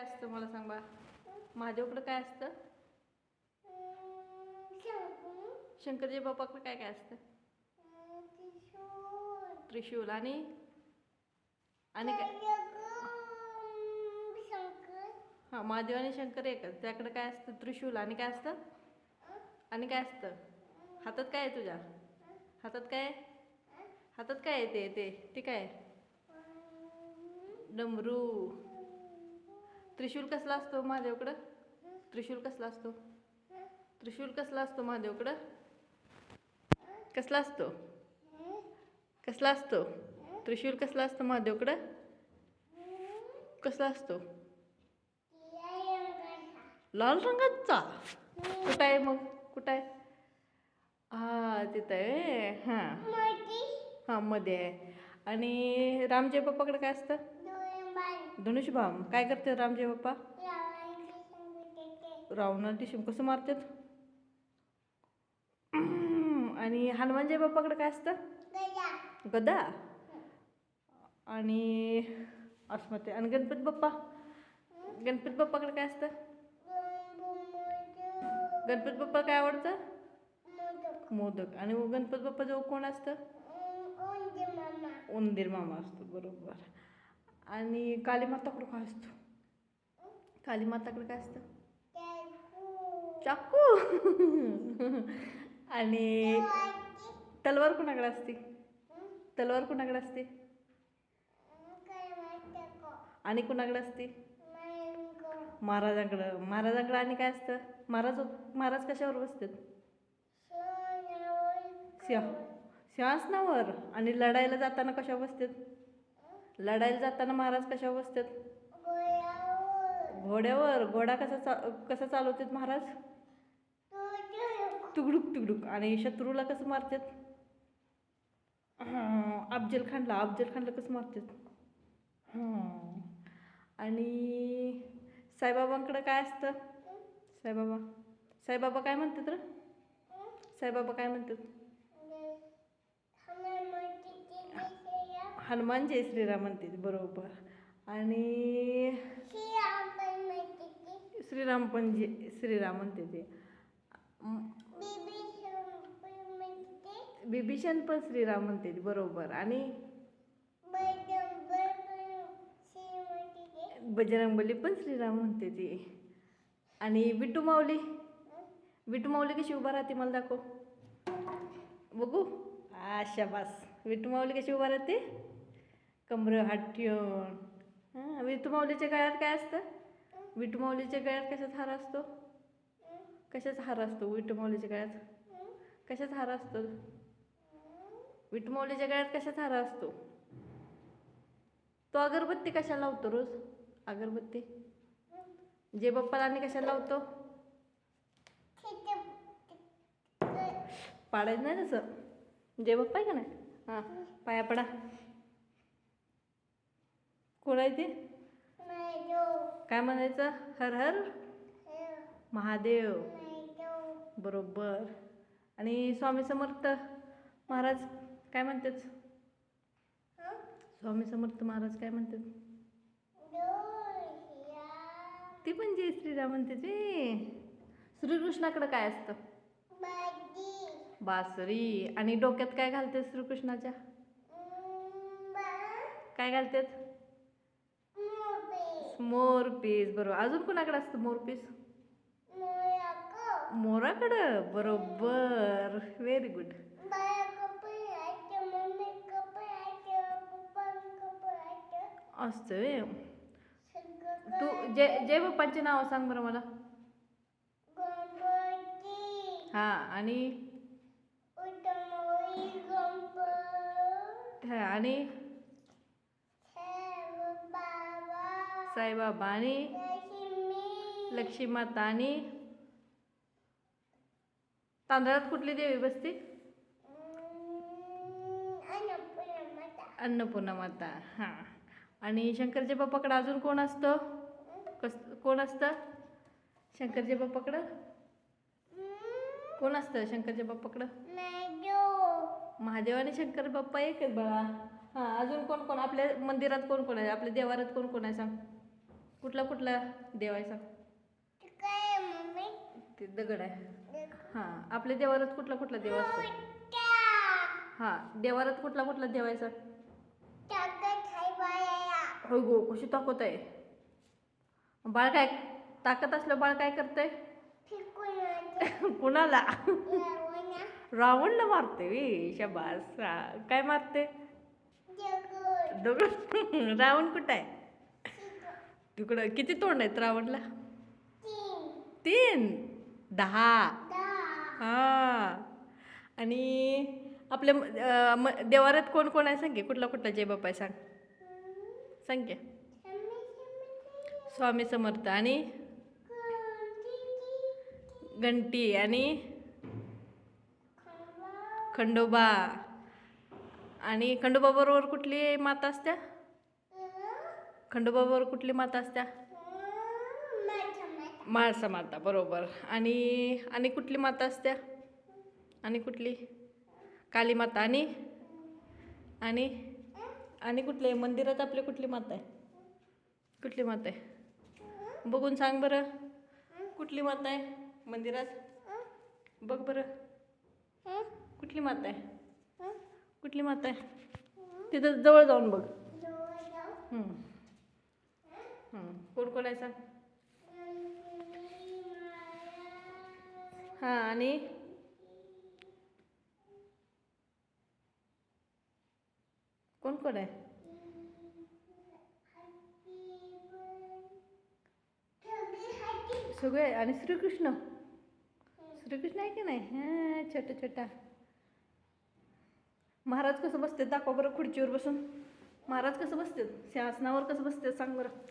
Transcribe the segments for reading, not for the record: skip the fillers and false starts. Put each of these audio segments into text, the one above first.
असतं मला सांग बा. महादेवकडं काय असतं? शंकरजी बाप्पाकडे काय काय असतं? त्रिशूल आणि आणि काय? हां, महादेव आणि शंकर एकच. त्याकडे काय असतं? त्रिशूल. आणि काय असतं? आणि काय असतं? हातात काय आहे तुझ्या? हातात काय आहे? हातात काय आहे? ते काय आहे? डमरू. त्रिशूल कसला असतो महादेवकडं? त्रिशूल कसला असतो? त्रिशूल कसला असतो महादेवकडं? कसला असतो? कसला असतो? त्रिशूल कसला असतो महादेवकडं? कसला असतो? लाल रंगाचा. कुठं आहे मग? कुठं आहे? हा, तिथं आहे. हां हां, मध्ये आहे. आणि रामजय बाप्पाकडे काय असतं? धनुष्यबाण. काय करते रामजय बाप्पा? रावणाला टिशूम कसं मारतात? आणि हनुमानजय बाप्पाकडे काय असतं? गदा. आणि अस्मते. आणि गणपती बाप्पा? गणपती बाप्पाकडे काय असतं? गणपती बाप्पा काय आवडतं? मोदक. आणि गणपती बाप्पा जवळ कोण असतं? उंदीर मामा असतो. बरोबर. आणि कालीमाताकडे काय असतं? कालीमाताकडे काय असतं? चाकू. आणि तलवार कुणाकडे असते? तलवार कुणाकडे असते? आणि कुणाकडे असते? महाराजांकडं. महाराजांकडे आणि काय असतं? महाराज कशावर बसतात? सिंहासनावर. आणि लढायला जाताना कशावर बसतात? लढायला जाताना महाराज कशावर बसतात? घोड्यावर. घोडा कसा चालवतात महाराज? तुगडुक तुगडुक. आणि शत्रूला कसं मारतात? अफजल खानला कसं मारतात? हां. आणि साईबाबांकडं काय असतं? साईबाबा काय म्हणतात रे? साईबाबा काय म्हणतात? हनुमान जय श्रीराम म्हणते. बरोबर. आणि श्रीराम पण श्रीराम म्हणते ते. बिभीषण पण श्रीराम म्हणते. बरोबर. आणि बजरंगबली पण श्रीराम म्हणते ती. आणि विठू माऊली कशी उभा राहते मला दाखव बघू. शाबास. विठू माऊली कशी उभा राहते? कमर हात ठेवून. हां. विठू माऊलीच्या गळ्यात काय असतं? विठू माऊलीच्या गळ्यात कशाचा हार असतो? कशाचा हार असतो विठू माऊलीच्या गळ्यात? कशाचा हार असतो? विठू माऊलीच्या गळ्यात कशाचा हार असतो? तो अगरबत्ती कशाला लावतो रोज? अगरबत्ती जे बाप्पाला आणि कशाला लावतो? पाडायचं नाही तसं. जय बाप्पा आहे का नाही? हां, पाया पडा. कोण आहे ते? काय म्हणायचं? हर हर महादेव. बरोबर. आणि स्वामी समर्थ महाराज काय म्हणतात? स्वामी समर्थ महाराज काय म्हणतात? ती पण जय श्रीराम म्हणते ते. श्रीकृष्णाकडे काय असतं? बासरी. आणि डोक्यात काय घालते श्रीकृष्णाच्या? काय घालतात? मोरपीस. बरोबर. अजून कोणाकडे असतं मोरपीस? मोराकडं. बरोबर. Very good. असतं. तू जय बाप्पांची नावं सांग बरं मला. हां. आणि आणि साईबाबा आणि लक्ष्मी माता. आणि तांदळात कुठली देवी बसते? अन्नपूर्णा माता. हां. आणि शंकरजी बाप्पाकडं अजून कोण असतं? कोण असतं शंकरजी बाप्पाकडं? कोण असतं शंकरजी बाप्पाकडं? महादेव आणि शंकर बाप्पा एकच बाळा. हां. अजून कोण कोण आपल्या मंदिरात कोण कोण आहे? आपल्या देवारात कोण कोण आहे सांग? कुठला कुठला देव आहे सांग. ते दगड आहे. हां आपल्या देवारात कुठला कुठला देव असतो. हां देवारात कुठला कुठला देव आहे सांग. हो गो कशी ताकद आहे. बाळ काय ताकद असलं बाळ काय करतंय. कुणाला. रावणला मारते वे शाबास. काय मारते. दगड. रावण कुठं आहे. तिकडं किती तोंड आहेत रावणला. 3 10. हां आणि आपल्या देवारात कोण कोण आहे सांग. कुठला कुठला जय बाप्पा आहे सांग. सांग की. स्वामी समर्थ आणि घंटी आणि खंडोबा. आणि खंडोबा बरोबर कुठली माता असत्या. खंडोबा बरोबर कुठली माता असत्या. म्हाळसा माता बरोबर. आणि कुठली माता असत्या. आणि कुठली काली माता. आणि आणि कुठले मंदिरात आपले कुठली माता आहे. कुठली माता आहे बघून सांग बरं. कुठली माता आहे मंदिरात. बघ बरं कुठली माता आहे. कुठली माता आहे तिथं जवळ जाऊन बघ. कोण कोण आहे सांग. हां आणि कोण कोण आहे. सगळे. आणि श्रीकृष्ण. श्रीकृष्ण आहे की नाही. हां छोटा छोटा. महाराज कसं बसते दाखवा बरं. खुर्चीवर बसून महाराज कसं बसते. सिंहासनावर कसं बसते सांग बरं.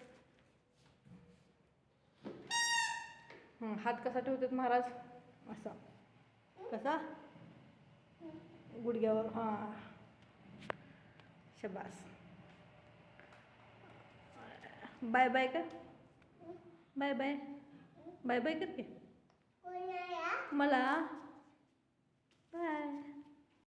हात कसा ठेवतात महाराज. असा कसा गुडघ्यावर. हां शबास. बाय बाय कर. Bye bye. बाय बाय करते मला. बाय.